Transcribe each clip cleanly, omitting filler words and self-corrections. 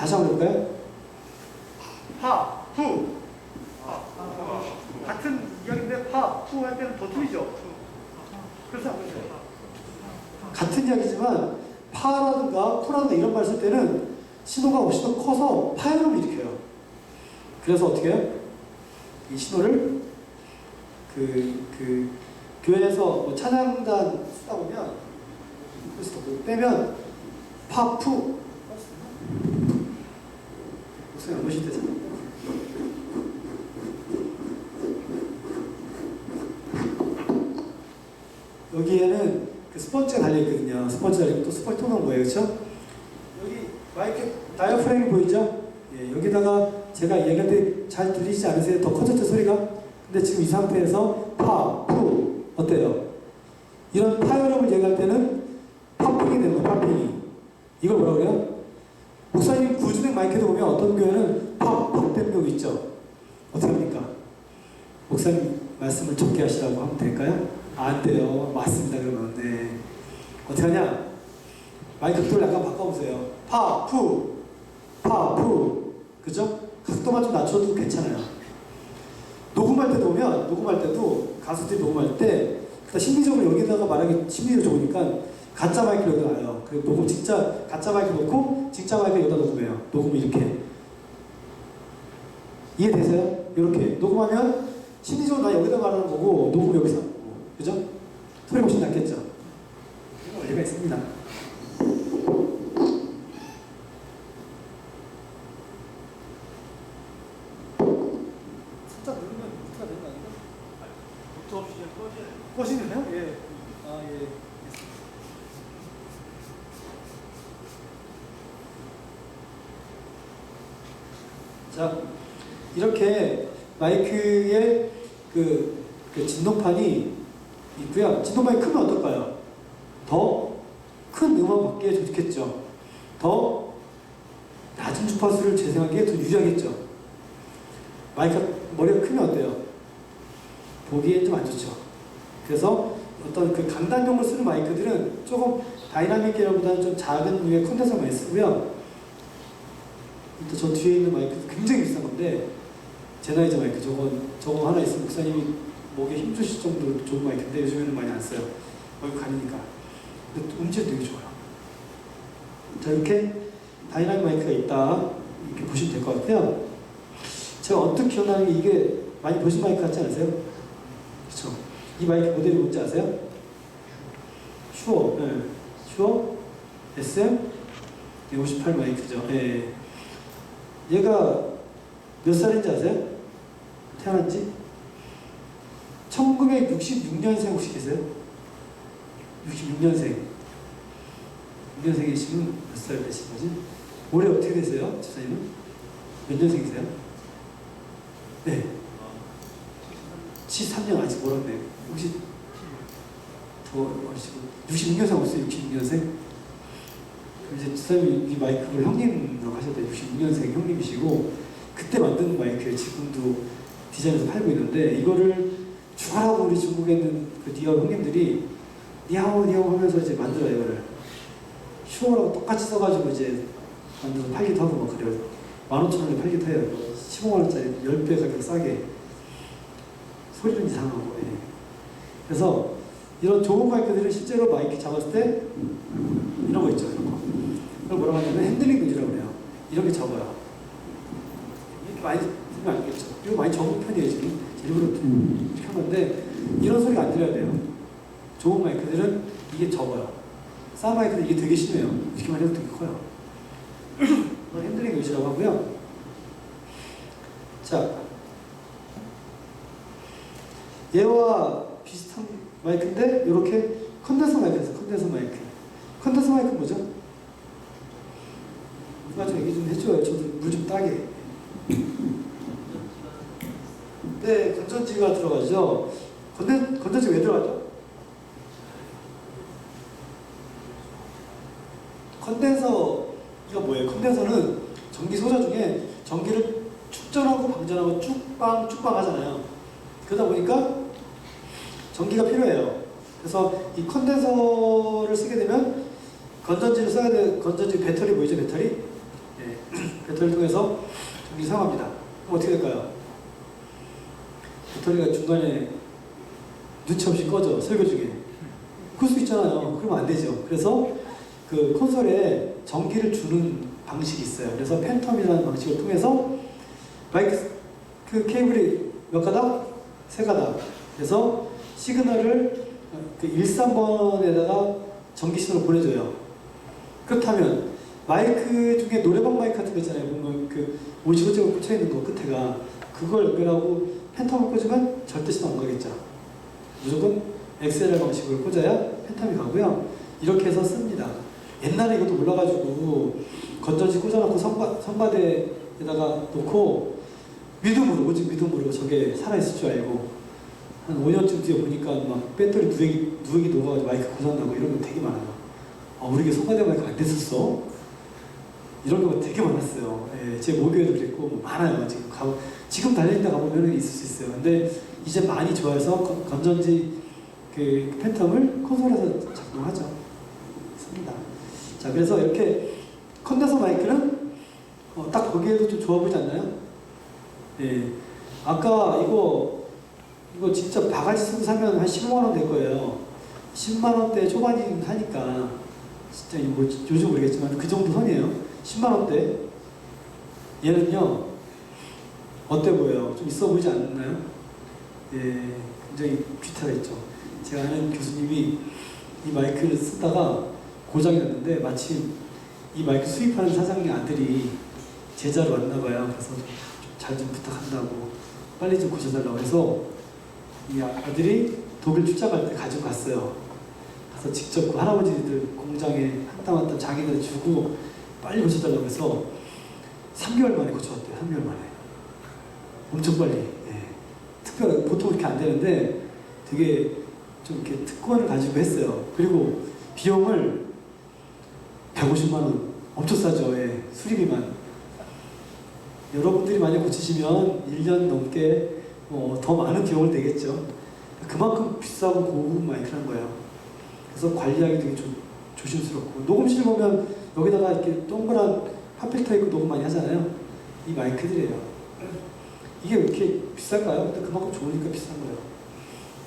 다시 한번 해볼까요? 파, 푸. 같은 이야기인데 파, 푸 할 때는 더 틀리죠. 그래서 안 그래요. 같은 이야기지만 파라든가 푸라든가 이런 말 쓸 때는 신호가 훨씬 더 커서 파열음을 일으켜요. 그래서 어떻게 해요? 이 신호를 교회에서 뭐 찬양단 쓰다 보면 그래서 빼면 파, 푸 목소리 안 보실 때잖아. 여기에는 그 스펀지가 달려있거든요. 스펀지 달려있고 또 스펀지 통한 거예요. 그렇죠? 여기 마이크 다이어프램이 보이죠? 예, 여기다가 제가 얘기할 때 잘 들리지 않으세요? 더 커졌죠 소리가? 근데 지금 이 상태에서 파, 푸 어때요? 이런 파열음을 얘기할 때는 팝핑이 되는 거예요. 팝핑이. 이걸 뭐라고 그래요? 목사님 구준행 마이크도 보면 어떤 교회는 팍 되는 경우 있죠? 어떻게 합니까? 목사님 말씀을 적게 하시라고 하면 될까요? 안 돼요. 맞습니다. 그러면 네. 어떻게 하냐? 마이크 각도를 약간 바꿔보세요. 파, 푸, 파, 푸. 그죠? 각도만 좀 낮춰도 괜찮아요. 녹음할 때도 보면, 녹음할 때도 가수들이 녹음할 때 심리적으로 여기다가 말하기 심리적으로 좋으니까 가짜 마이크를 여기다 놔요. 그리고 녹음 진짜 가짜 마이크 놓고 진짜 마이크 여기다 녹음해요. 녹음 이렇게. 이해되세요? 이렇게 녹음하면 심리적으로 나 여기다 말하는 거고 녹음 여기서 하는 거고. 그죠? 소리 훨씬 낫겠죠? 이런 원리가 있습니다. 살짝 누르면 부트가 되는 거 아닌가? 부트 없이 그냥 꺼져요. 꺼지는데요? 예. 아, 예. 자, 이렇게 마이크에 그 진동판이 있고요. 진동판이 크면 어떨까요? 더 큰 음악 받기에 좋겠죠. 더 낮은 주파수를 재생하기에 더 유리하겠죠. 마이크가 머리가 크면 어때요? 보기엔 좀 안 좋죠. 그래서 어떤 그 강단용으로 쓰는 마이크들은 조금 다이나믹 계열보다는 좀 작은 류의 콘덴서 많이 쓰고요. 또 저 뒤에 있는 마이크도 굉장히 비싼 건데 제나이저 마이크 저거 하나 있으면 목사님이 목에 힘 주실 정도로 좋은 마이크인데 요즘에는 많이 안 써요. 얼굴 가리니까. 근데 음질이 되게 좋아요. 자, 이렇게 다이나믹 마이크가 있다 이렇게 보시면 될 것 같고요. 제가 언뜻 기억나는 게 이게 많이 보신 마이크 같지 않으세요? 그렇죠? 이 마이크 모델이 뭔지 아세요? 슈어, 네. 슈어 SM 58 마이크죠. 네. 얘가 몇 살인지 아세요? 태어난지? 1966년생 혹시 계세요? 66년생. 6년생이시면 몇 살 되신 거지? 올해 어떻게 되세요? 집사님은? 몇 년생이세요? 네. 73년 아직 멀었네. 혹시 더 어리시고 66년생 없어요? 66년생? 이제 집사님이 이 마이크를 형님으로 하셨대요. 66년생 형님이시고 그때 만든 마이크를 지금도 디자인해서 팔고 있는데 이거를 주하라고 우리 중국에 있는 그 니아오 형님들이 니아오 하면서 이제 만들어요. 이거를 슈어라고 똑같이 써가지고 이제 만들어서 팔기도 하고 막 그래요. 15,000원에 팔기도 해요. 15만원짜리 10배 가격 싸게. 소리는 이상하고. 예. 그래서 이런 좋은 마이크들은 실제로 마이크 잡았을 때 이런 거 있죠. 이런 거. 그걸 뭐라고 하냐면 핸들링 노이즈라고 그래요. 이런 게 적어요. 이렇게 많이 들으면 안 되겠죠. 이거 많이 적은 편이에요 지금. 일부러 이렇게 한 건데 이런 소리가 안 들려야 돼요. 좋은 마이크들은 이게 적어요. 싼 마이크는 이게 되게 심해요. 이렇게만 해도 되게 커요. 이건 핸들링 노이즈라고 하고요. 자, 얘와 비슷한 마이크인데 이렇게 컨덴서 마이크에서 컨덴서 마이크. 컨덴서 마이크는 뭐죠? 누가 좀 얘기 좀 해줘요. 저도 물 좀 따게. 네, 건전지가 들어가죠. 건전지 왜 들어가죠? 컨덴서가 뭐예요? 컨덴서는 전기 소자 중에 전기를 축전하고 방전하고 쭉방 하잖아요. 그러다 보니까 전기가 필요해요. 그래서 이 컨덴서를 쓰게 되면 건전지를 써야 돼. 건전지 배터리 보이죠? 배터리? 네. 배터리를 통해서 전기를 사용합니다. 그럼 어떻게 될까요? 배터리가 중간에 눈치 없이 꺼져, 설교 중에. 그럴 수 있잖아요. 그러면 안 되죠. 그래서 그 콘솔에 전기를 주는 방식이 있어요. 그래서 팬텀이라는 방식을 통해서 마이크 그 케이블이 몇 가닥? 세 가닥. 그래서 시그널을 그 13번에다가 전기 신호를 보내줘요. 그렇다면 마이크 중에 노래방 마이크 같은 거 있잖아요. 보면 그 55쪽으로 꽂혀 있는 거 끝에가 그걸 연결하고 팬텀을 꽂으면 절대 신호 안 가겠죠. 무조건 XLR 방식으로 꽂아야 팬텀이 가고요. 이렇게 해서 씁니다. 옛날에 이것도 몰라가지고 건전지 꽂아놓고 선바대에다가 놓고 믿음으로, 오직 믿음으로 저게 살아있을 줄 알고 한 5년쯤 뒤에 보니까 막 배터리 누액이 녹아가지고 마이크 고장나고 이런 거 되게 많아요. 아, 우리 게 선바대 마이크 안 됐었어? 이런 거 되게 많았어요. 예, 제 모교에도 그랬고 뭐 많아요. 지금 달려있다 가보면 있을 수 있어요. 근데 이제 많이 좋아해서 건전지 그 팬텀을 콘솔에서 작동하죠. 씁니다. 자, 그래서 이렇게 컨덴서 마이크는 딱 보기에도 좀 좋아 보이지 않나요? 예. 아까 이거 진짜 바가지 쓰고 사면 한 15만원 될 거예요. 10만원대 초반이긴 하니까 진짜 뭐 요즘 모르겠지만 그 정도 선이에요. 10만원대. 얘는요 어때 보여요? 좀 있어 보이지 않나요? 예, 굉장히 귀타가 있죠. 제가 아는 교수님이 이 마이크를 쓰다가 고장이 났는데 마침 이 마이크 수입하는 사장님 아들이 제자로 왔나봐요. 그래서 잘 좀 부탁한다고 빨리 좀 고쳐달라고 해서 이 아들이 독일 출장 갈 때 가지고 갔어요. 가서 직접 그 할아버지들 공장에 한 땀 한 땀 자기들 주고 빨리 고쳐달라고 해서 3개월 만에 고쳐왔대요. 3개월 만에. 엄청 빨리. 예. 특별히 보통 이렇게 안 되는데 되게 좀 이렇게 특권을 가지고 했어요. 그리고 비용을 150만 원 엄청 싸죠. 예. 수리비만. 여러분들이 많이 고치시면 1년 넘게 더 많은 비용을 내겠죠. 그만큼 비싸고 고급 마이크라는 거예요. 그래서 관리하기 되게 좀 조심스럽고 녹음실 보면 여기다가 이렇게 동그란 팝필터 있고 녹음 많이 하잖아요. 이 마이크들이에요. 이게 왜 이렇게 비쌀까요? 근데 그만큼 좋으니까 비싼 거예요.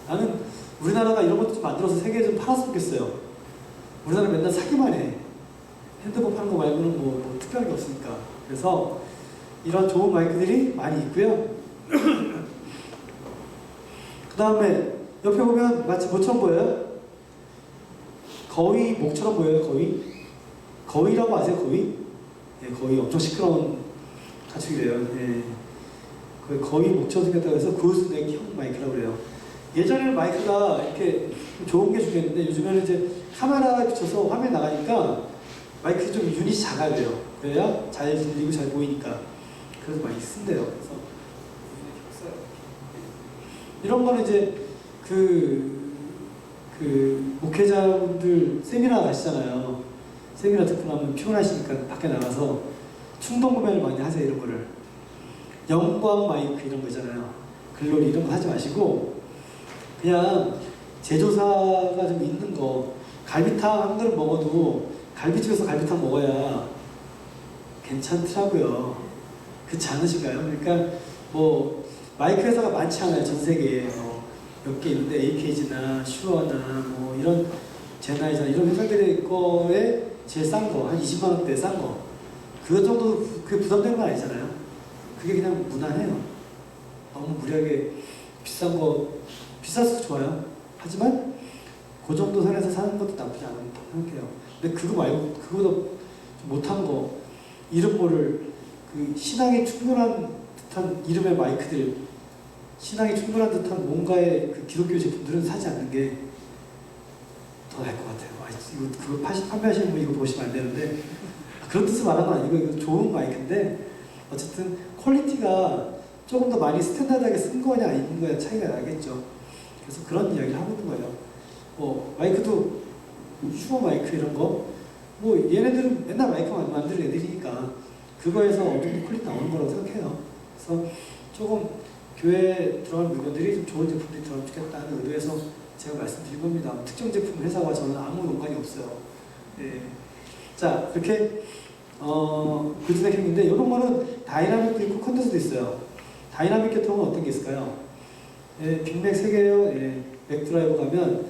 나는 우리나라가 이런 것도 좀 만들어서 세계에 좀 팔았으면 좋겠어요. 우리나라 맨날 사기만 해. 핸드폰 파는 거 말고는 뭐 특별한 게 없으니까. 그래서 이런 좋은 마이크들이 많이 있고요. 그 다음에 옆에 보면 마치 뭐처럼 보여요? 거위 목처럼 보여요. 거위라고 아세요? 거위? 예, 거위 엄청 시끄러운 가축이래요. 예. 거위 목처럼 생겼다고 해서 고스넥형 마이크라고 그래요. 예전에는 마이크가 이렇게 좋은 게 중요했는데 요즘에는 이제 카메라에 비춰서 화면 나가니까 마이크 좀 유닛이 작아야 돼요. 그래야 잘 들리고 잘 보이니까. 그래서 많이 쓴대요. 그래서 이런 거는 이제 그 목회자분들 세미나 가시잖아요. 세미나 듣고 나면 피곤하시니까 밖에 나가서 충동 구매를 많이 하세요. 이런 거를 영광 마이크 이런 거 있잖아요. 글로리 이런 거 하지 마시고 그냥 제조사가 좀 있는 거 갈비탕 한 그릇 먹어도 갈비집에서 갈비탕 먹어야 괜찮더라고요. 그렇지 않으신가요? 그러니까 뭐 마이크 회사가 많지 않아요. 전 세계에 몇 개 있는데 AKG나 슈어나 뭐 이런 제나이나 이런 회사들의 거에 제일 싼 거 한 20만 원대 싼 거 그 정도 그 부담되는 건 아니잖아요. 그게 그냥 무난해요. 너무 무리하게 비싼 거 비싸서 좋아요. 하지만 그 정도 선에서 사는 것도 나쁘지 않다고 생각해요. 근데 그거 말고 그거보다 좀 못한 거 이름 모를 그 신앙에 충분한 듯한 이름의 마이크들, 신앙에 충분한 듯한 뭔가의 그 기독교 제품들은 사지 않는 게 더 나을 것 같아요. 이거 그거 판매하시는 분 이거 보시면 안 되는데 그런 뜻을 말하는 건 아니고 이거 좋은 마이크인데 어쨌든 퀄리티가 조금 더 많이 스탠다드하게 쓴 거냐 아닌 거냐 차이가 나겠죠. 그래서 그런 이야기를 하고 있는 거예요. 뭐 마이크도 슈어 마이크 이런 거 뭐 얘네들은 맨날 마이크 만드는 애들이니까 그거에서 어느 정도 퀄리티 나오는 거라고 생각해요. 그래서 조금 교회에 들어가는 물건들이 좀 좋은 제품들이 들어가면 좋겠다는 의도에서 제가 말씀드린 겁니다. 특정 제품 회사와 저는 아무 연관이 없어요. 예. 자, 이렇게 그 생긴데 이런 거는 다이나믹도 있고 컨덴서도 있어요. 다이나믹 계통은 어떤 게 있을까요? 예, 빅맥 3개요. 예, 맥드라이브 가면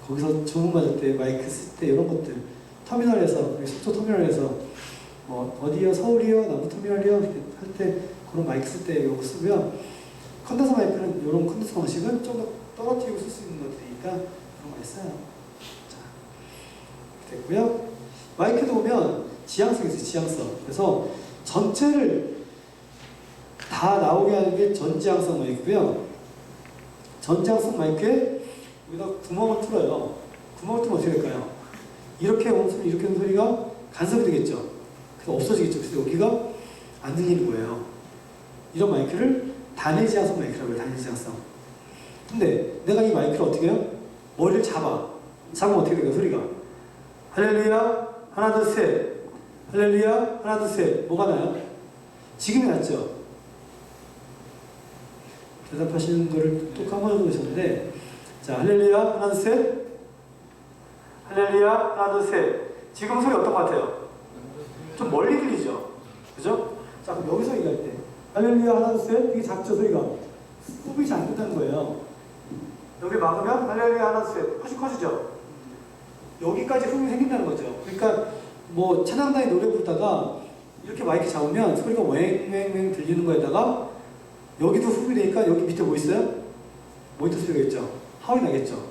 거기서 주문 맞을 때 마이크 쓸 때 이런 것들 터미널에서 속초 터미널에서 어디요? 서울이요? 남부터미널이요? 이렇게 할 때 그런 마이크 쓸 때 이거 쓰고요. 컨덴서 마이크는 이런 컨덴서 방식은 좀 더 떨어뜨리고 쓸 수 있는 것들이니까 그런 거 많이 써요. 자, 됐고요. 마이크도 보면 지향성이 있어요. 지향성. 그래서 전체를 다 나오게 하는 게 전지향성 마이크고요. 전지향성 마이크에 여기다 구멍을 뚫어요. 구멍을 뚫으면 어떻게 될까요? 이렇게 오는 소리, 이렇게 오는 소리가 간섭이 되겠죠. 그래서 없어지겠죠. 그래서 여기가 안 들리는 거예요. 이런 마이크를 단일 지향성 마이크라고 해요. 단일 지향성. 근데 내가 이 마이크를 어떻게 해요? 머리를 잡아. 잡으면 어떻게 될까요? 소리가. 할렐루야, 하나, 둘, 셋. 할렐루야, 하나, 둘, 셋. 뭐가 나요? 지금이 낫죠? 대답하시는 거를 또 까먹으셨는데, 자, 할렐루야, 하나, 둘, 셋. 할렐루야, 하나, 둘, 셋. 지금 소리 어떤 것 같아요? 좀 멀리 들리죠? 그죠? 자, 그럼 여기서 얘기할 때, 할렐루야, 하나, 둘, 셋. 되게 작죠, 소리가. 호흡이 잘 안 된다는 거예요. 여기 막으면, 할렐루야, 하나, 둘, 셋. 훨씬 커지죠? 여기까지 흠이 생긴다는 거죠. 그러니까 뭐 찬양단이 노래 부르다가 이렇게 마이크 잡으면 소리가 왱왱왱 들리는 거에다가 여기도 흠이 되니까 여기 밑에 뭐 있어요? 모니터 소리가 있죠. 하울이 나겠죠.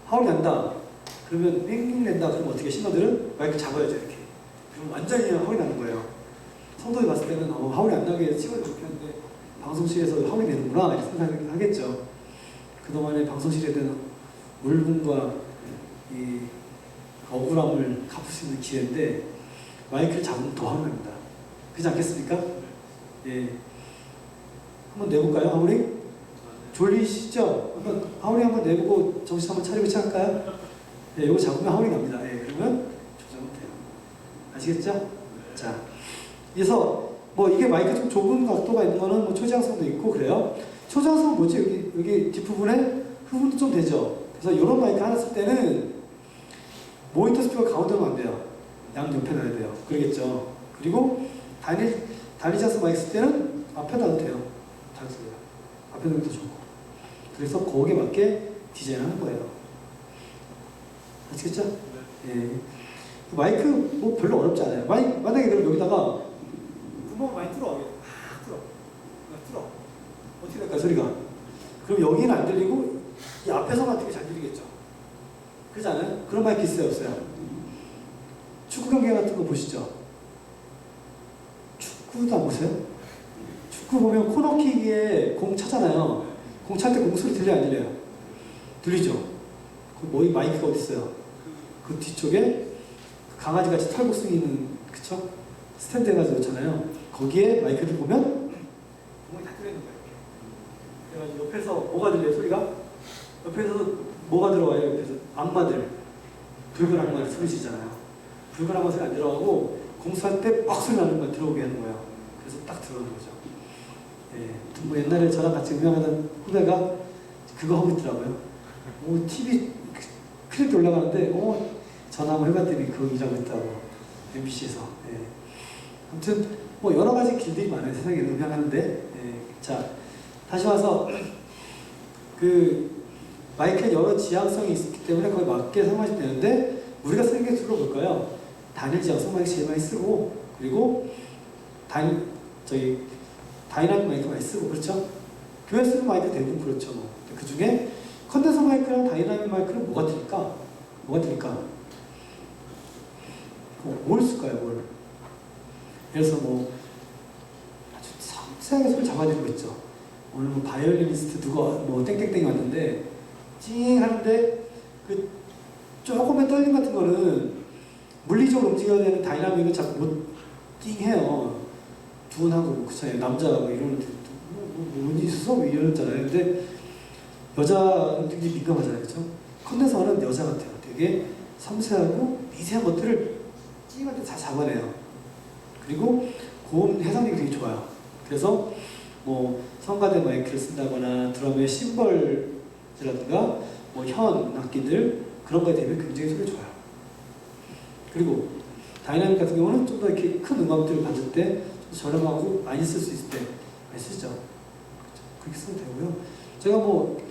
하울이 난다. 그러면 뺑뺑 낸다. 그러면 어떻게 신호들은 마이크 잡아야죠. 이렇게. 그럼 완전히 하울이 나는 거예요. 성도들 봤을 때는 하울이 안 나게 찍어도 좋겠는데 방송실에서 하울이 내는구나 이렇게 생각하겠죠. 그동안에 방송실에 대한 울분과 이 억울함을 갚을 수 있는 기회인데 마이크를 잡으면 더 화납니다. 그렇지 않겠습니까? 예. 한번 내볼까요, 하울이? 졸리시죠? 한번 하울이 한번 내보고 정신 한번 차리고 시작할까요? 예, 이거 잡으면 하울이 납니다. 예, 그러면 조정은 돼요. 아시겠죠? 자, 그래서 뭐 이게 마이크 좀 좁은 각도가 있는 거는 뭐 초지향성도 있고 그래요. 초지향성은 뭐지? 여기 뒷부분에 흡음도 좀 되죠. 그래서 이런 마이크 하나 쓸 때는 모니터 스피커 가운데 놓으면 안 돼요. 양 옆에 놔야 돼요. 그러겠죠. 그리고 단일자스 마이크 쓸 때는 앞에 놔도 돼요. 자연스러워요. 앞에 놓으면 더 좋고. 그래서 거기에 맞게 디자인하는 거예요. 아시겠죠? 예. 마이크 뭐 별로 어렵지 않아요. 만약에 그럼 여기다가 구멍 많이 뚫어. 뚫어. 어떻게 될까 소리가? 그럼 여기는 안 들리고 이 앞에서만 되게 잘 들리겠죠. 그렇지 않아요? 그런 마이크 있어요, 없어요? 축구 경기 같은 거 보시죠? 축구도 안 보세요? 축구 보면 코너킥에 공 차잖아요. 공 찰 때 공 소리 들려요, 안 들려요? 들리죠? 그 마이크가 어디 있어요? 그 뒤쪽에 강아지 같이 털복숭이 있는 그쵸? 스탠드 해가지고 있잖아요. 거기에 마이크를 보면 공이 다 들어있는 거예요. 그래가지고 옆에서 뭐가 들려요, 소리가? 옆에서 뭐가 들어와요? 옆에서 악마들, 붉은 악마들 소리 지잖아요. 붉은 악마 소리 안 들어가고 공수할 때 빡 소리 나는 거 들어오게 하는 거예요. 그래서 딱 들어오는 거죠. 예, 뭐 옛날에 저랑 같이 운영하던 후배가 그거 하고 있더라고요. TV 클립 올라가는데 전화 한번 해봤더니 그거 일하고 있다고 MBC에서. 예. 아무튼 뭐 여러 가지 길들이 많아요. 세상에 음향하는데. 예. 자, 다시 와서 마이크에 여러 지향성이 있기 때문에 거기에 맞게 사용하시면 되는데 우리가 쓰는 게 주로 뭘까요? 단일 지향성 마이크 제일 많이 쓰고 그리고 다이나믹 마이크 많이 쓰고 그렇죠? 교회 쓰는 마이크 대부분 그렇죠. 뭐. 그 중에 컨덴서 마이크랑 다이나믹 마이크는 뭐가 틀릴까? 뭘 쓸까요? 뭘? 예를 들어서 뭐 아주 섬세하게 소리 잡아내는 거 있죠. 오늘 뭐 바이올리니스트 누가 뭐 땡땡땡이 왔는데 찡 하는데 그 조금의 떨림 같은 거는 물리적으로 움직여야 되는 다이나믹을 자꾸 못 해요. 두근하고 그쵸 남자가 뭐 이러는데 뭔지 있어서 뭐 이러잖아요. 근데 여자는 되게 민감하잖아요, 그렇죠? 컨덴서는 여자 같아요. 되게 섬세하고 미세한 것들을 찡한테 다 잡아내요. 그리고 고음 해상력이 되게 좋아요. 그래서 뭐 성가대 마이크를 쓴다거나 드럼의 심벌이라든가 뭐 현 악기들 그런 거에 대비해 굉장히 소리 좋아요. 그리고 다이나믹 같은 경우는 좀 더 이렇게 큰 음악들을 받을 때 저렴하고 많이 쓸 수 있을 때 많이 쓰죠. 그렇게 쓰면 되고요. 제가 뭐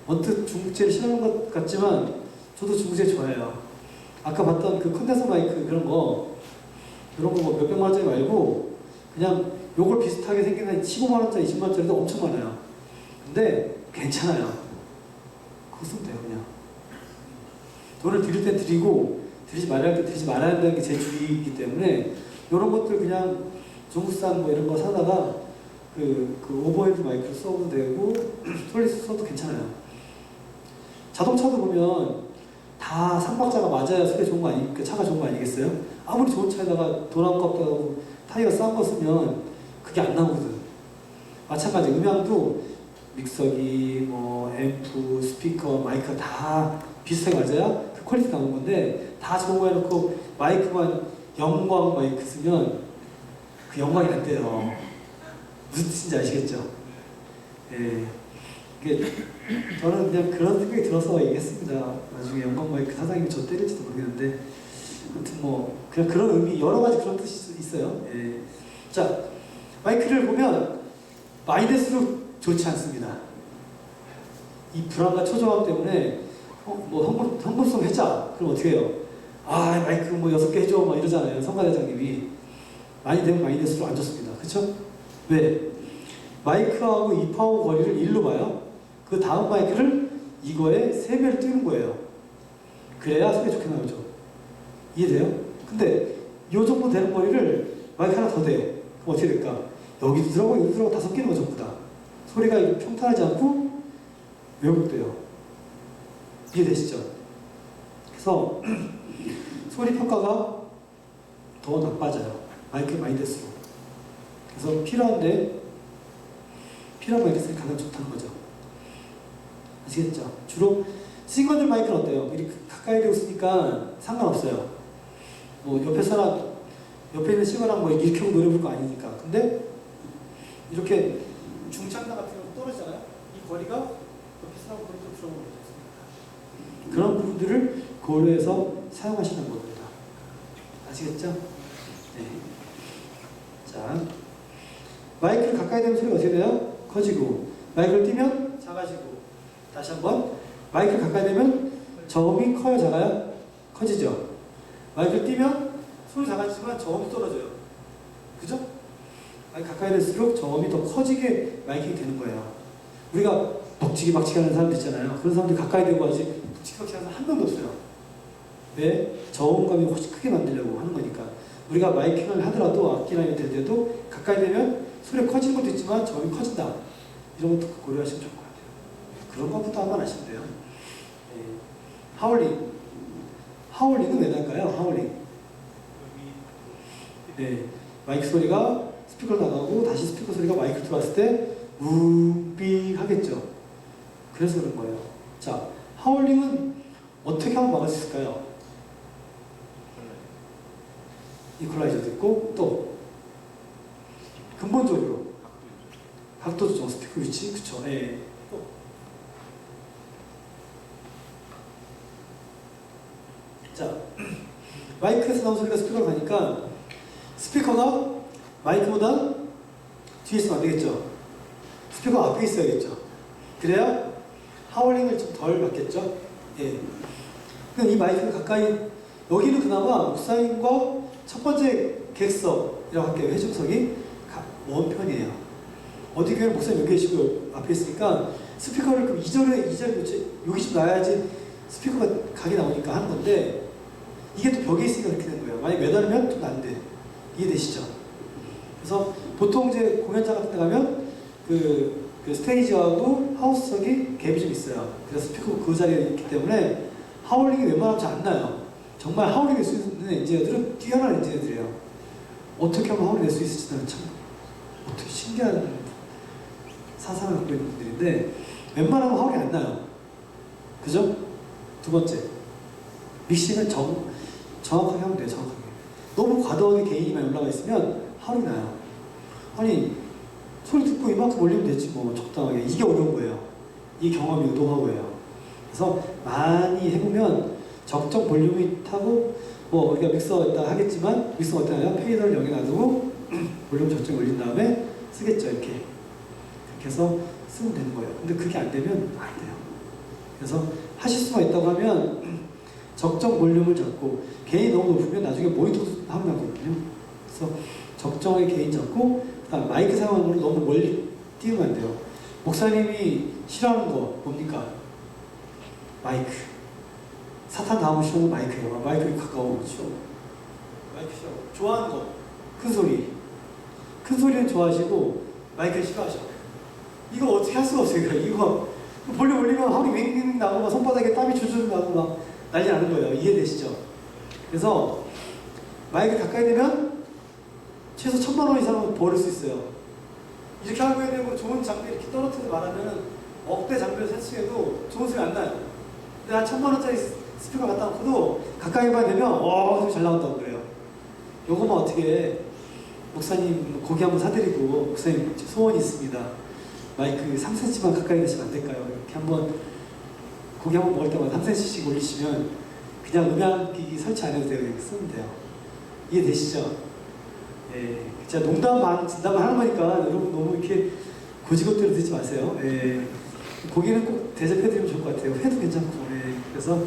언뜻 중국제를 싫어하는 것 같지만 저도 중국제 좋아해요. 아까 봤던 그 컨덴서 마이크 그런 거 이런 거 뭐 몇백만 원짜리 말고 그냥 요걸 비슷하게 생긴 한 15만 원짜리, 20만 원짜리도 엄청 많아요. 근데 괜찮아요. 그거 쓰면 돼요, 그냥. 돈을 드릴 땐 드리고 드리지 말아야 할 때 드리지 말아야 한다는 게 제 주의이기 때문에 이런 것들 그냥 중국산 뭐 이런 거 사다가 그 오버헤드 마이크를 써도 되고 솔리스 써도 괜찮아요. 자동차도 보면 다 삼박자가 맞아야 소리 좋은 거 아닙니까? 차가 좋은 거 아니겠어요? 아무리 좋은 차에다가 돈 아깝다고 타이어 싼 거 쓰면 그게 안 나오거든. 마찬가지 음향도 믹서기, 뭐 앰프, 스피커, 마이크가 다 비슷하게 맞아야 그 퀄리티 나오는 건데 다 좋은 거 해놓고 마이크만 영광 마이크 쓰면 그 영광이 안 돼요. 무슨 뜻인지 아시겠죠? 예. 이게 저는 그냥 그런 생각이 들어서 얘기했습니다. 나중에 영광 마이크 사장님이 저 때릴지도 모르겠는데 아무튼 뭐 그냥 그런 의미 여러 가지 그런 뜻이 있어요. 예. 자 마이크를 보면 많이 될수록 좋지 않습니다. 이 불안과 초조함 때문에 뭐 헌금송 해자 그럼 어떻게 해요? 아 마이크 뭐 6개 해줘 막 이러잖아요. 성가대장님이 많이 되면 많이 될수록 안 좋습니다. 그렇죠? 왜? 마이크하고 이 파워 거리를 1로 봐요. 그 다음 마이크를 이거에 3배를 띄우는 거예요. 그래야 소리 좋게 나오죠. 이해돼요? 근데 이 정도 되는 거리를 마이크 하나 더 돼요. 그럼 어떻게 될까? 여기도 들어가고 여기도 들어가고 다 섞이는 거죠. 전부 다. 소리가 평탄하지 않고 왜곡돼요. 이해되시죠? 그래서 소리 평가가 더 나빠져요. 마이크 많이 될수록. 그래서 필요한 마이크 쓰기 가장 좋다는 거죠. 아시겠죠? 주로 싱거들 마이크는 어때요? 이렇게 가까이 대고 쓰니까 상관없어요. 뭐 옆에 있는 싱어랑 뭐 이렇게 하고 노래 부를 거 아니니까. 근데 이렇게 중창단 같은 경우 떨어지잖아요. 이 거리가 옆에 사람 거리 좀 들어오는 거죠. 그런 부분들을 고려해서 사용하시는 겁니다. 아시겠죠? 네. 자, 마이크를 가까이 대면 소리가 어떻게 돼요? 커지고 마이크를 띄면 작아지고 다시 한번 마이크를 가까이 대면 저음이 커요, 작아요? 커지죠? 마이크를 띄면 소리 작아지지만 저음이 떨어져요. 그죠? 마이크 가까이 될수록 저음이 더 커지게 마이킹이 되는 거예요. 우리가 벅치기 박치기 하는 사람들 있잖아요. 그런 사람들 가까이 대고 하지 벅치기 박치기 하는 사람 한 명도 없어요. 왜? 저음감이 훨씬 크게 만들려고 하는 거니까. 우리가 마이킹을 하더라도 악기라인이 될 때도 가까이 되면 소리가 커지는 것도 있지만 저음이 커진다. 이런 것도 고려하시면 좋을 것 같아요. 그런 것부터 한번 아시면 돼요. 네. 하울링. 하울링은 왜 날까요? 하울링. 네. 마이크 소리가 스피커로 나가고 다시 스피커 소리가 마이크로 들어왔을 때 뭉빙 하겠죠. 그래서 그런 거예요. 자, 하울링은 어떻게 하면 막을 수 있을까요? 이퀄라이저도 있고 또 근본적으로 각도 조정, 스피커 위치, 그쵸? 예. 또 자, 마이크에서 나온 소리가 스피커로 가니까 스피커가 마이크보다 뒤에 있으면 안 되겠죠? 스피커 앞에 있어야겠죠? 그래야 하울링을 좀 덜 받겠죠? 예. 그럼 이 마이크를 가까이 여기는 그나마 목사님과 첫 번째 객석이라고 할게요. 회중석이 먼 편이에요. 어디 교회 목사님 여기 계시고 앞에 있으니까 스피커를 그럼 2절에 여기 좀 놔야지 스피커가 각이 나오니까 하는 건데 이게 또 벽에 있으니까 그렇게 된 거예요. 만약에 매달으면 좀 안 돼. 이해되시죠? 그래서 보통 이제 공연장 같은 데 가면 그 스테이지하고 하우스석이 갭이 좀 있어요. 그래서 스피커가 그 자리에 있기 때문에 하울링이 웬만하면 잘 안 나요. 정말 하울링 낼 수 있는 엔지니어들은 뛰어난 엔지니어들이에요. 어떻게 하면 하울링 낼 수 있을지 나는 참 어떻게 신기한 사상을 갖고 있는 분들인데 웬만하면 하울링 안 나요. 그죠? 두 번째, 믹싱을 정확하게 하면 돼요. 정확하게. 너무 과도하게 개인이 많이 올라가 있으면 하울링 나요. 아니 소리 듣고 이만큼 올리면 되지 뭐 적당하게. 이게 어려운 거예요. 이 경험이고 노하우예요. 그래서 많이 해보면 적정 볼륨이 타고 뭐 우리가 믹서 있다 하겠지만 믹서 어떻게 하냐? 페이더를 0에 놔두고 볼륨 저쪽에 올린 다음에 쓰겠죠. 이렇게 해서 쓰면 되는 거예요. 근데 그게 안 되면 안 돼요. 그래서 하실 수가 있다고 하면 적정 볼륨을 잡고 게인이 너무 높으면 나중에 모니터도 하면 나거든요. 그래서 적정의 게인 잡고 그다음 마이크 사용하는 걸 너무 멀리 띄우면 안 돼요. 목사님이 싫어하는 거 뭡니까? 마이크. 사탄 다음으로 싫어하는 마이크예요. 마이크에 가까워. 싫어. 마이크 싫어. 좋아하는 거. 큰 소리. 큰 소리는 좋아하시고 마이크를 싫어하셔. 이거 어떻게 할 수가 없어요. 이거 볼륨 올리면 허리 윙윙 나고 막 손바닥에 땀이 줄줄 나고 막 난리 나는 거예요. 이해되시죠? 그래서 마이크 가까이 되면 최소 1,000만 원 이상은 벌을 수 있어요. 이렇게 하고 해야 되고 좋은 장비 이렇게 떨어뜨려서 말하면 억대 장비를 설치해도 좋은 소리 안 나요. 근데 한 1,000만 원짜리 스피커 갖다 놓고도 가까이만 되면 소리 잘 나온다고 그래요. 요거만 어떻게 목사님 고기 한번 사드리고 목사님 소원이 있습니다. 마이크 3cm만 가까이 대시면 안 될까요? 이렇게 한번 고기 한번 먹을 때마다 3cm씩 올리시면 그냥 음향기기 설치 안 해도 돼요. 이렇게 쓰면 돼요. 이해되시죠? 예, 진짜 농담 반 진담 하는 거니까 여러분 너무 이렇게 고지것대로 듣지 마세요. 예, 고기는 꼭 대접해드리면 좋을 것 같아요. 회도 괜찮고. 예, 그래서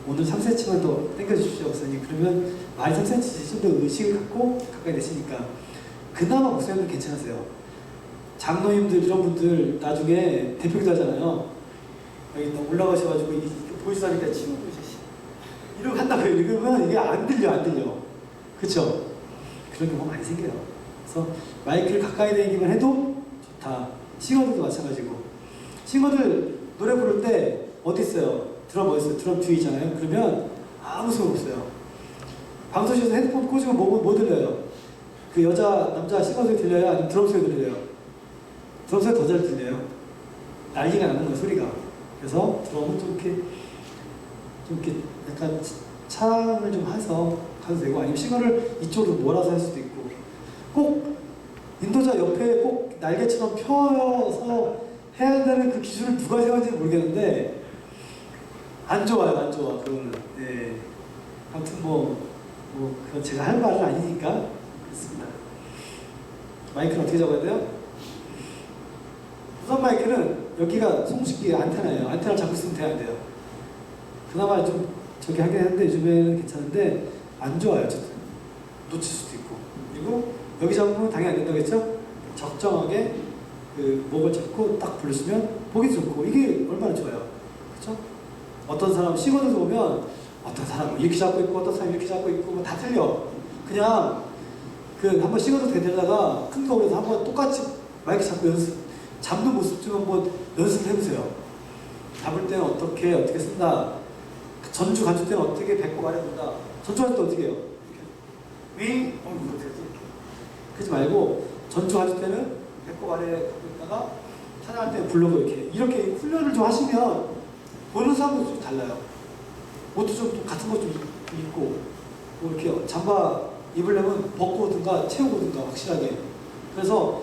오늘 3cm만 더 당겨주십시오, 목사님. 그러면 많이 3cm지 좀 더 의식을 갖고 가까이 되시니까 그나마 목사님들 괜찮으세요. 장로님들 이런 분들 나중에 대표기도 하잖아요. 여기 올라가셔가지고 보이시다니까 치우고 이러고 한다고요. 이러면 이게 안 들려. 그쵸? 그런 경우가 많이 생겨요. 그래서 마이크를 가까이 대기만 해도 좋다. 싱어들도 마찬가지고. 싱어들 노래 부를 때 어디 있어요? 드럼 어디 있어요? 드럼 뒤에 있잖아요. 그러면 아무 소용 없어요. 방송실에서 헤드폰 꽂으면 뭐 들려요? 그 여자, 남자 싱어소리 들려요? 아니면 드럼 소리 들려요? 드럼 소리 더 잘 들려요. 난리가 나는 거예요, 소리가. 그래서 드럼은 좀 이렇게 약간 창을 좀 해서 가도 되고, 아니면 싱어를 이쪽으로 몰아서 할 수도 있고, 꼭 인도자 옆에 꼭 날개처럼 펴서 해야 한다는 그 기준을 누가 세웠는지 모르겠는데 안 좋아요. 그거는. 네. 아무튼 그건 제가 할 말은 아니니까 그렇습니다. 마이크는 어떻게 잡아야 돼요? 무선 마이크는 여기가 송식기 안테나예요. 안테나를 잡고 있으면 돼야 돼요. 그나마 좀 저기 하긴 하는데 요즘에는 괜찮은데 안 좋아요. 놓칠 수도 있고. 그리고 여기 잡으면 당연히 안 된다고 했죠? 적정하게 그 목을 잡고 딱 부르시면 보기 좋고, 이게 얼마나 좋아요. 그렇죠? 어떤 사람 싱어들 보면 어떤 사람은 이렇게 잡고 있고 어떤 사람이 이렇게 잡고 있고 다 틀려. 그냥 그 한번 싱어도 되다가 큰 거울에서 한번 똑같이 마이크 잡고 잡는 모습 좀 한번 연습을 해보세요. 잡을 때는 어떻게 쓴다. 전주 간주 때는 어떻게 배꼽 아래 둔다. 전주 간주 때 어떻게 해요? 이렇게 윙! 이거 어떻게 하지? 그러지 말고 전주 간주 때는 배꼽 아래 갖고 있다가 찬양할 때 불러고 이렇게 훈련을 좀 하시면 보는 사람도 좀 달라요. 옷도 좀 같은 것 좀 입고 뭐 이렇게 잠바 입으려면 벗고 오든가 채우고 오든가 확실하게. 그래서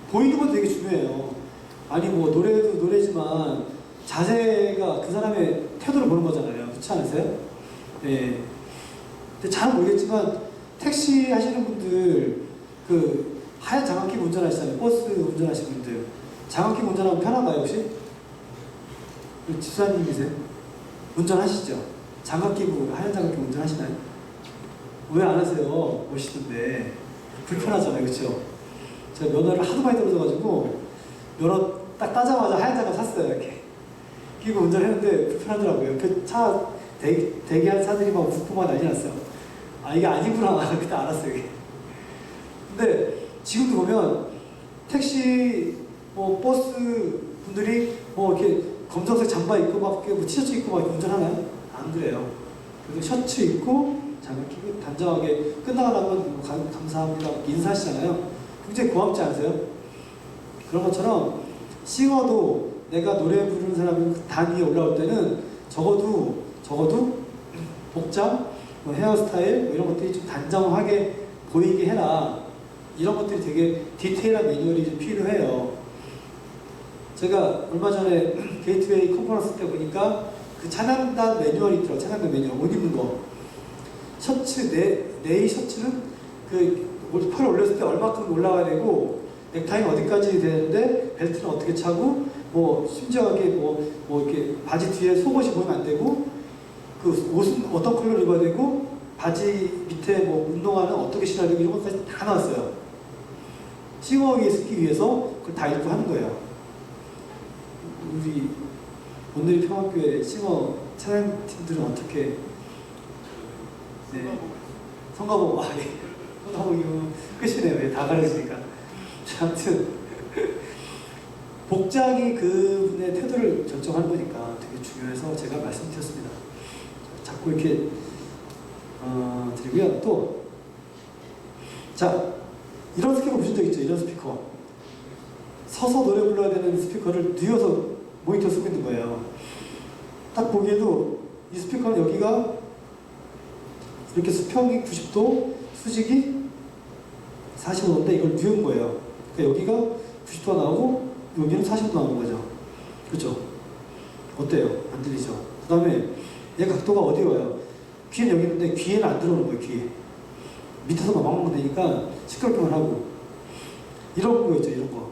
보이는 건 되게 중요해요. 아니 뭐 노래도 노래지만 자세가 그 사람의 태도를 보는 거잖아요. 그렇지 않으세요? 네. 근데 잘 모르겠지만 택시 하시는 분들 그 하얀 장갑 끼고 운전하시잖아요. 버스 운전하시는 분들 장갑 끼고 운전하면 편한가요 혹시? 집사님이세요? 운전하시죠? 장갑 끼고 하얀 장갑 끼고 운전하시나요? 왜 안 하세요? 멋있던데 불편하잖아요, 그렇죠? 제가 면허를 하도 많이 떨어져가지고 면허 딱 따자마자 하얀 장갑 샀어요. 이렇게 끼고 운전했는데 불편하더라고요. 그 차 대기한 차들이 막 웃고 막 난리 났어요. 아 이게 아니구나 그때 알았어요. 이게. 근데 지금도 보면 택시 뭐 버스 분들이 뭐 이렇게 검정색 잠바 입고 막 티셔츠 입고 막 운전하나요? 안 그래요. 그래도 셔츠 입고 장갑 끼고 단정하게 끝나고 나면 뭐 감사합니다 인사하시잖아요. 굉장히 고맙지 않으세요? 그런 것처럼 싱어도 내가 노래 부르는 사람이 단 위에 올라올 때는 적어도 복장, 뭐 헤어스타일 뭐 이런 것들이 좀 단정하게 보이게 해라. 이런 것들이 되게 디테일한 매뉴얼이 좀 필요해요. 제가 얼마 전에 게이트웨이 컨퍼런스 때 보니까 그 찬양단 매뉴얼이 있더라고요. 찬양단 매뉴얼, 옷 입는 거. 셔츠 네이 셔츠는 그 팔을 올렸을 때 얼마큼 올라가야 되고 넥타이는 어디까지 되는데 벨트는 어떻게 차고 뭐 심지어하게 뭐 이렇게 바지 뒤에 속옷이 보이면 안 되고 그 옷은 어떤 컬러를 입어야 되고 바지 밑에 뭐 운동화는 어떻게 신어야 되고 이런 것까지 다 나왔어요. 싱어에 쓰기 위해서 그걸 다 읽고 하는 거예요. 우리 오늘의 평화교회 싱어 찬양팀들은 어떻게 네. 성가보고 성가보기는 끝이네요. 왜 다 가르치니까. 아무튼 복장이 그분의 태도를 결정하는 거니까 되게 중요해서 제가 말씀드렸습니다. 자꾸 이렇게 드리고요. 또 자, 이런 스피커 보신 적 있죠? 이런 스피커. 서서 노래 불러야 되는 스피커를 뉘어서 모니터 쓰고 있는 거예요. 딱 보기에도 이 스피커는 여기가 이렇게 수평이 90도, 수직이 45도인데 이걸 뉘은 거예요. 그러니까 여기가 90도가 나오고 여기는 40도 나오는 거죠. 그렇죠? 어때요? 안 들리죠? 그 다음에 얘 각도가 어디 와요? 귀는 여기 있는데 귀에는 안 들어오는 거예요. 귀에. 밑에서만 막으면 되니까 시끄럽기만 하고 이런 거 있죠. 이런 거.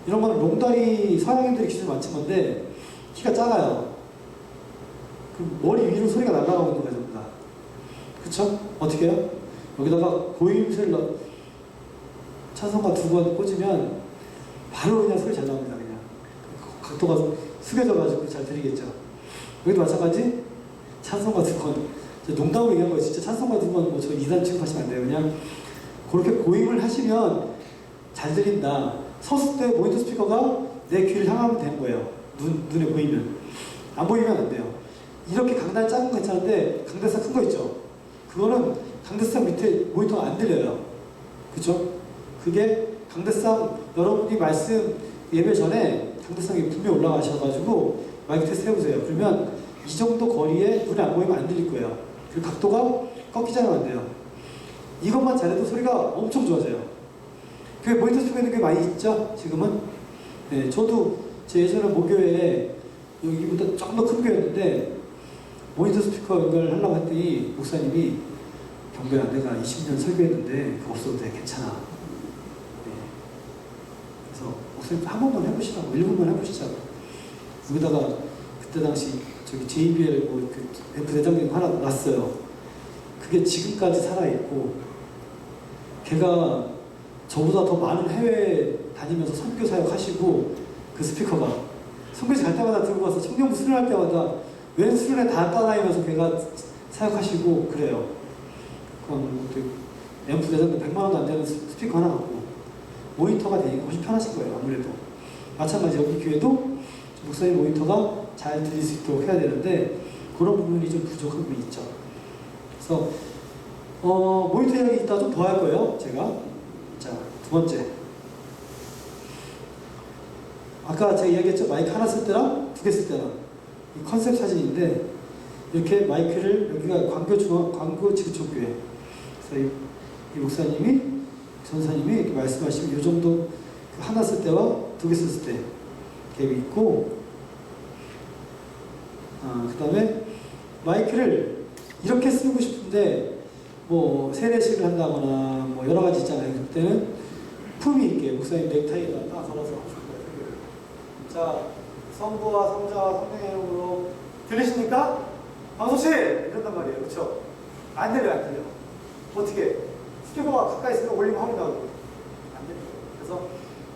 이런 거는 롱다리 서양인들이 기준이 많지 만데 키가 작아요. 그 머리 위로 소리가 날아가고 있는 거죠. 그쵸? 어떻게 해요? 여기다가 고임세를 찬성가 두 번 꽂으면 바로 그냥 소리 잘 나옵니다. 그냥 각도가 숙여져가지고 잘 들리겠죠. 여기도 마찬가지 찬성가 두 번. 농담으로 얘기한 거예요. 진짜 찬성가 두 번 저 2단 취급하시면 안 돼요. 그냥 그렇게 고임을 하시면 잘 들린다. 섰을 때 모니터 스피커가 내 귀를 향하면 되는 거예요. 눈에 보이면. 안 보이면 안 돼요. 이렇게 강단 작은 거 괜찮은데 강대상 큰 거 있죠. 그거는 강대상 밑에 모니터가 안 들려요. 그쵸? 그게 강대상 여러분이 말씀 예배 전에 강대상이 분명히 올라가셔가지고 마이크 테스트 해보세요. 그러면 이 정도 거리에 눈에 안 보이면 안 들릴 거예요. 그리고 각도가 꺾이지 않으면 안 돼요. 이것만 잘해도 소리가 엄청 좋아져요. 그 모니터 스피커 있는 게 많이 있죠? 지금은? 네, 저도 제 예전에 모교회에 여기보다 조금 더 큰 교회였는데 모니터 스피커 연결을 하려고 했더니 목사님이 경배야 내가 20년 설교했는데 그거 없어도 돼 괜찮아. 네. 그래서 목사님 한 번만 해보시라고 1분만 해보시자고. 여기다가 그때 당시 저기 JBL 그 앰프 내장님 하나 놨어요. 그게 지금까지 살아있고 걔가 저보다 더 많은 해외 다니면서 선교 사역 하시고 그 스피커가 선교지 갈 때마다 들고 가서 청년부 수련할 때마다 웬 수련회 다 따라다니면서 걔가 사역하시고 그래요. 그럼 앰프 내장도 100만 원도 안 되는 스피커 하나 갖고 모니터가 되니까 훨씬 편하신 거예요. 아무래도 마찬가지 여기 교회도 목사님 모니터가 잘 들릴 수 있도록 해야 되는데 그런 부분이 좀 부족한 부분이 있죠. 그래서 모니터 이야기 이따 좀 더 할 거예요. 제가 자, 두 번째 아까 제가 이야기했죠. 마이크 하나 쓸 때랑 두 개 쓸 때랑 이 컨셉 사진인데 이렇게 마이크를 여기가 광교지구촌교회 그래서 이 목사님이 전사님이 이렇게 말씀하시면 이 정도 하나 쓸 때와 두 개 썼을 때 갭이 있고 그 다음에 마이크를 이렇게 쓰고 싶은데 뭐 세례식을 한다거나 뭐 여러 가지 있잖아요. 그때는 품위 있게 목사님 넥타이에다 딱 걸어서 자 성부와 성자와 성령의 이름으로 들리십니까? 방소씨 이런단 말이에요. 그렇죠? 안 들려요. 안 들려. 어떻게? 스피커가 가까이 있으면 올리면 확 나오고 안 들려요. 그래서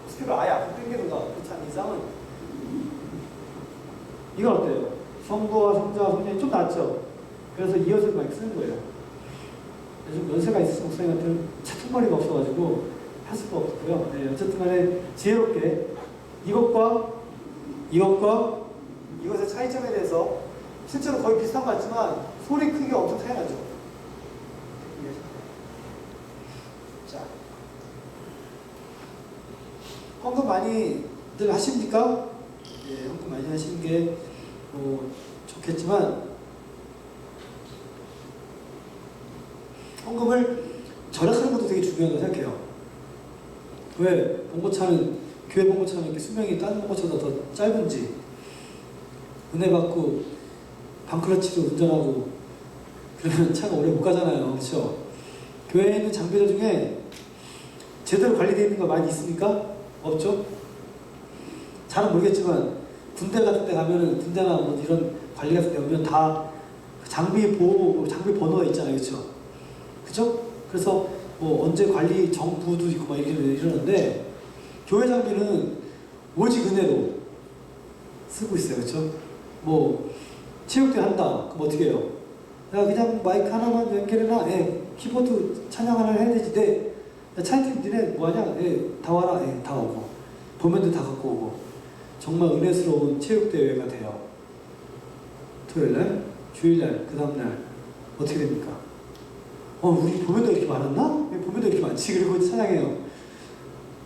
스피커 아예 앞으로 당겨둔다. 그렇지 않은 이상은 이건 어때요? 성부와 성자와 성령이 좀 낫죠? 그래서 이어서 마이크 쓰는 거예요. 요즘 연세가 있으신 목사님한테는 차통머리가 없어가지고 할 수가 없고요. 네, 어쨌든 간에 지혜롭게 이것과 이것의 차이점에 대해서 실제로 거의 비슷한 것 같지만 소리 크기가 엄청 차이 나죠. 자, 헌금 많이들 하십니까? 네, 헌금 많이 하시는 게 좋겠지만 헌금을 절약하는 것도 되게 중요하다고 생각해요. 왜? 봉고차는 교회 봉고차는 이렇게 수명이 다른 봉고차보다 더 짧은지 은혜 받고 방클러치로 운전하고 그러면 차가 오래 못 가잖아요. 그렇죠? 교회에 있는 장비들 중에 제대로 관리되어 있는 거 많이 있습니까? 없죠? 잘은 모르겠지만 군대 같은 데 가면은 군대나 뭐 이런 관리 같은 데 오면 다 장비 보호, 장비 번호가 있잖아요. 그렇죠? 그죠? 그래서 뭐 언제 관리 정부도 있고 막 이러는데 교회 장비는 오직 은혜로 쓰고 있어요. 그렇죠? 뭐 체육대 한다. 그럼 어떻게 해요? 야 그냥 마이크 하나만 연결해놔. 키보드 찬양 하나 해야 되지. 야 차이팀 니네 뭐하냐? 다 와라. 다 오고 도면도 다 갖고 오고 정말 은혜스러운 체육대회가 돼요. 토요일날, 주일날, 그 다음날 어떻게 됩니까? 우리 보면도 이렇게 많았나? 왜 보면도 이렇게 많지? 그리고 찬양해요.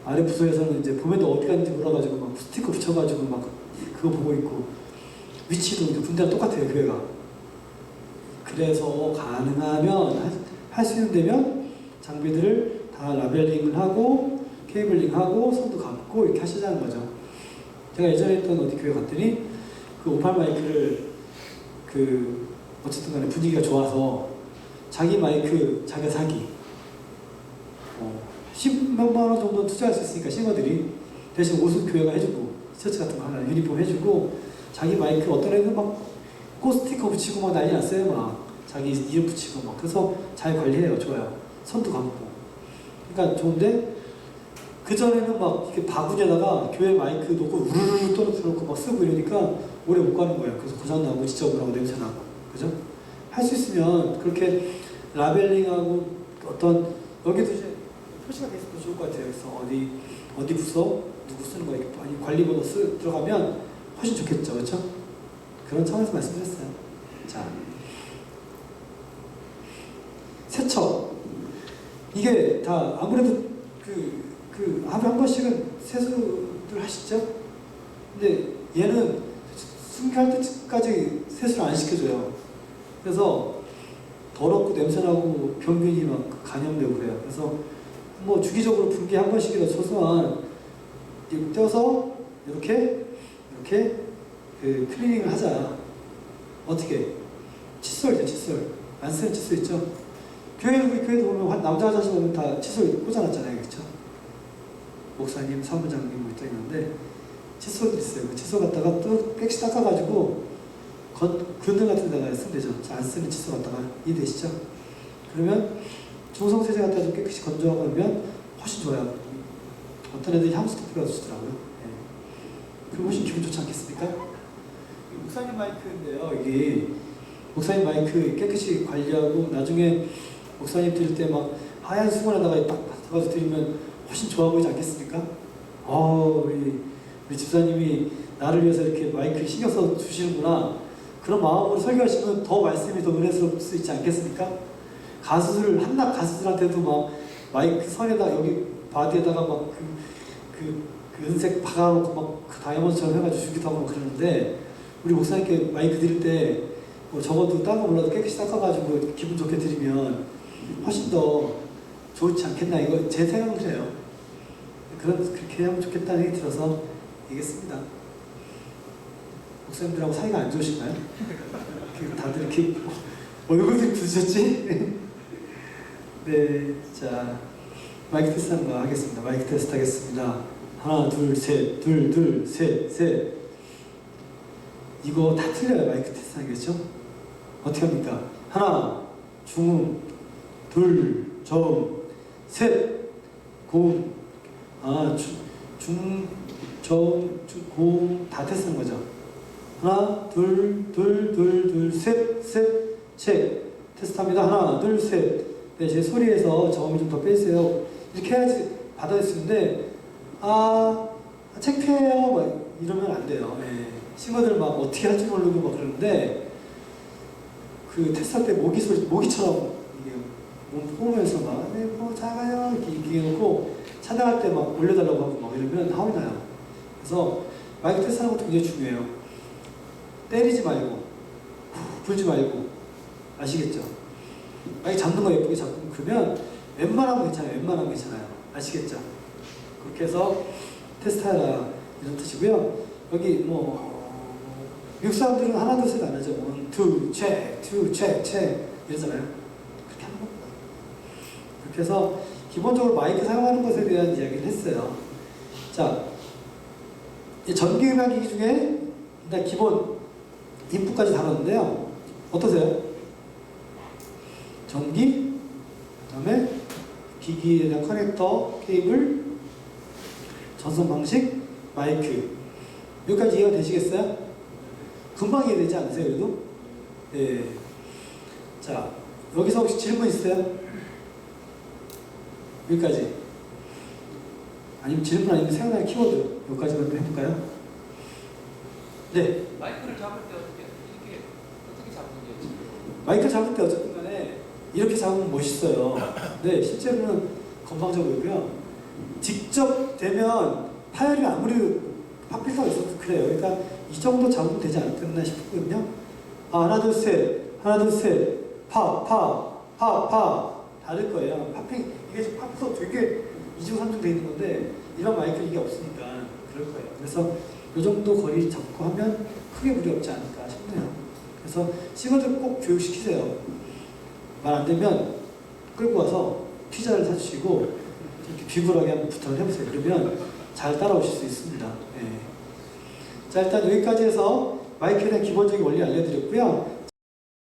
아래 부서에서는 이제 보면도 어디 갔는지 몰라가지고 막 스티커 붙여가지고 막 그거 보고 있고 위치도 이제 군대랑 똑같아요. 교회가. 그래서 가능하면 할 수 있는 데면 장비들을 다 라벨링을 하고 케이블링하고 손도 감고 이렇게 하시자는 거죠. 제가 예전에 했던 어디 교회 갔더니 그 오팔 마이크를 어쨌든 간에 분위기가 좋아서 자기 마이크 자기가 사기 10몇만 원 정도 투자할 수 있으니까 싱어들이 대신 옷은 교회가 해주고 셔츠 같은 거 하나 유니폼 해주고 자기 마이크 어떤 애는 막 스티커 붙이고 막 난리 났어요. 막 자기 이름 붙이고 막 그래서 잘 관리해요. 좋아요. 손도 감고 그러니까 좋은데 그전에는 막 이렇게 바구니에다가 교회 마이크 놓고 우르르 떨어뜨려놓고 막 쓰고 이러니까 오래 못 가는 거예요. 그래서 고장나고 지저분하고 냄새나고 그죠? 할 수 있으면 그렇게 라벨링하고 어떤 여기도 이제 표시가 돼 있어도 좋을 것 같아요. 그래서 어디 부서 누구 쓰는 거 이렇게 관리번호 들어가면 훨씬 좋겠죠. 그렇죠? 그런 차원에서 말씀드렸어요. 자, 세척 이게 다 아무래도 하루에 한 번씩은 세수를 하시죠? 근데 얘는 순교할 때까지 세수를 안 시켜줘요. 그래서 더럽고 냄새나고 병균이 막 감염되고 그래요. 그래서 뭐 주기적으로 분기에 한 번씩이라도 최소한 떼어서 이렇게 클리닝을 하자. 어떻게? 칫솔이죠, 칫솔. 안 쓰는 칫솔 있죠? 교회도 보면 남자 화장실 보면 다 칫솔 꽂아놨잖아요. 그렇죠? 목사님, 사무장님 뭐 있는데 칫솔도 있어요. 그 칫솔 갖다가 또 깨끗이 닦아가지고 그늘 같은 데다가 쓰면 되죠. 안 쓰는 칫솔 갖다가 이해되시죠? 그러면 중성세제 갖다 좀 깨끗이 건조하고 하면 훨씬 좋아요. 어떤 애들이 향수도 뿌려주더라고요. 그럼 훨씬 기분 좋지 않겠습니까? 목사님 마이크인데요. 여기 목사님 마이크 깨끗이 관리하고 나중에 목사님 드릴 때 막 하얀 수건에다가 딱 받아서 드리면 훨씬 좋아 보이지 않겠습니까? 우리 집사님이 나를 위해서 이렇게 마이크 신경 써 주시는구나. 그런 마음으로 설교하시면 더 말씀이 더 은혜스러울 수 있지 않겠습니까? 한낱 가수들한테도 막 마이크 선에다 여기 바디에다가 막 그 은색 박아놓고 막 그 다이아몬드처럼 해가지고 주기도 하고 그러는데 우리 목사님께 마이크 드릴 때 뭐 적어도 딴 거 몰라도 깨끗이 닦아가지고 기분 좋게 드리면 훨씬 더 좋지 않겠나. 이거 제 생각은 그래요. 그렇게 하면 좋겠다는 생각이 들어서 얘기했습니다. 목사님들하고 사이가 안 좋으신가요? 다들 이렇게 얼굴들이 부으셨지? 네, 자 마이크 테스트 하는 거 하겠습니다. 마이크 테스트 하겠습니다. 하나, 둘, 셋, 둘, 셋. 이거 다 틀려요. 마이크 테스트 하겠죠? 어떻게 합니까? 하나, 중음, 둘, 저음, 셋, 고음. 저음, 고음 다 테스트한 거죠. 하나, 둘, 셋, 셋. 테스트합니다. 하나, 둘, 셋. 네, 제 소리에서 저음을 좀 더 빼주세요. 이렇게 해야지 받아들이는데 창피해요. 막 이러면 안 돼요. 네. 싱어들 막 어떻게 할지 모르고 막 그러는데 그 테스트할 때 모기처럼 이게 몸 뽑으면서 막 뭐 작아요 이렇게 얘기해놓고 찬양할 때 막 올려달라고 하고 막 이러면 화이 나요. 그래서 마이크 테스트하는 것도 굉장히 중요해요. 때리지 말고 불지 말고 아시겠죠? 마이크 잡는 거 예쁘게 잡고 그러면 웬만하면 괜찮아요. 아시겠죠? 그렇게 해서 테스트하라 이런 뜻이고요. 여기 뭐 미국 사람들은 하나 둘 셋 안 하죠. 원, 투, 체크 이러잖아요. 그렇게 하는 겁니다. 그렇게 해서 기본적으로 마이크 사용하는 것에 대한 이야기를 했어요. 자, 이 전기음향기기 중에 일단 기본 인풋까지 다뤘는데요. 어떠세요? 전기, 그 다음에 기기에 대한 커넥터, 케이블, 전송 방식, 마이크. 여기까지 이해가 되시겠어요? 금방 이해되지 않으세요, 그래도? 예. 자, 여기서 혹시 질문 있어요? 여기까지. 아니면 질문 아니면 생각나는 키워드. 여기까지만 해볼까요? 네. 마이크를 잡을 때 어떻게 잡는지 마이크 잡을 때 어쨌든 간에 이렇게 잡으면 멋있어요. 네, 실제로는 건방져 보이고요. 직접 되면 파열이 아무리 팝필터가 있어도 그래요. 그러니까 이 정도 잡으면 되지 않겠나 싶거든요. 아, 하나, 둘, 셋. 하나, 둘, 셋. 파, 파, 파, 파. 다를 거예요. 팝핑, 이게 지금 팝필터 되게 이중, 삼중 돼 있는 건데, 이런 마이크 이게 없으니까 그럴 거예요. 그래서 이 정도 거리 잡고 하면 크게 무리 없지 않을까 싶네요. 그래서 친구들 꼭 교육시키세요. 말 안 되면 끌고 와서 피자를 사주시고 이렇게 비굴하게 한번 부탁을 해보세요. 그러면 잘 따라오실 수 있습니다. 네. 자, 일단 여기까지 해서 마이크에 대한 기본적인 원리 알려드렸고요.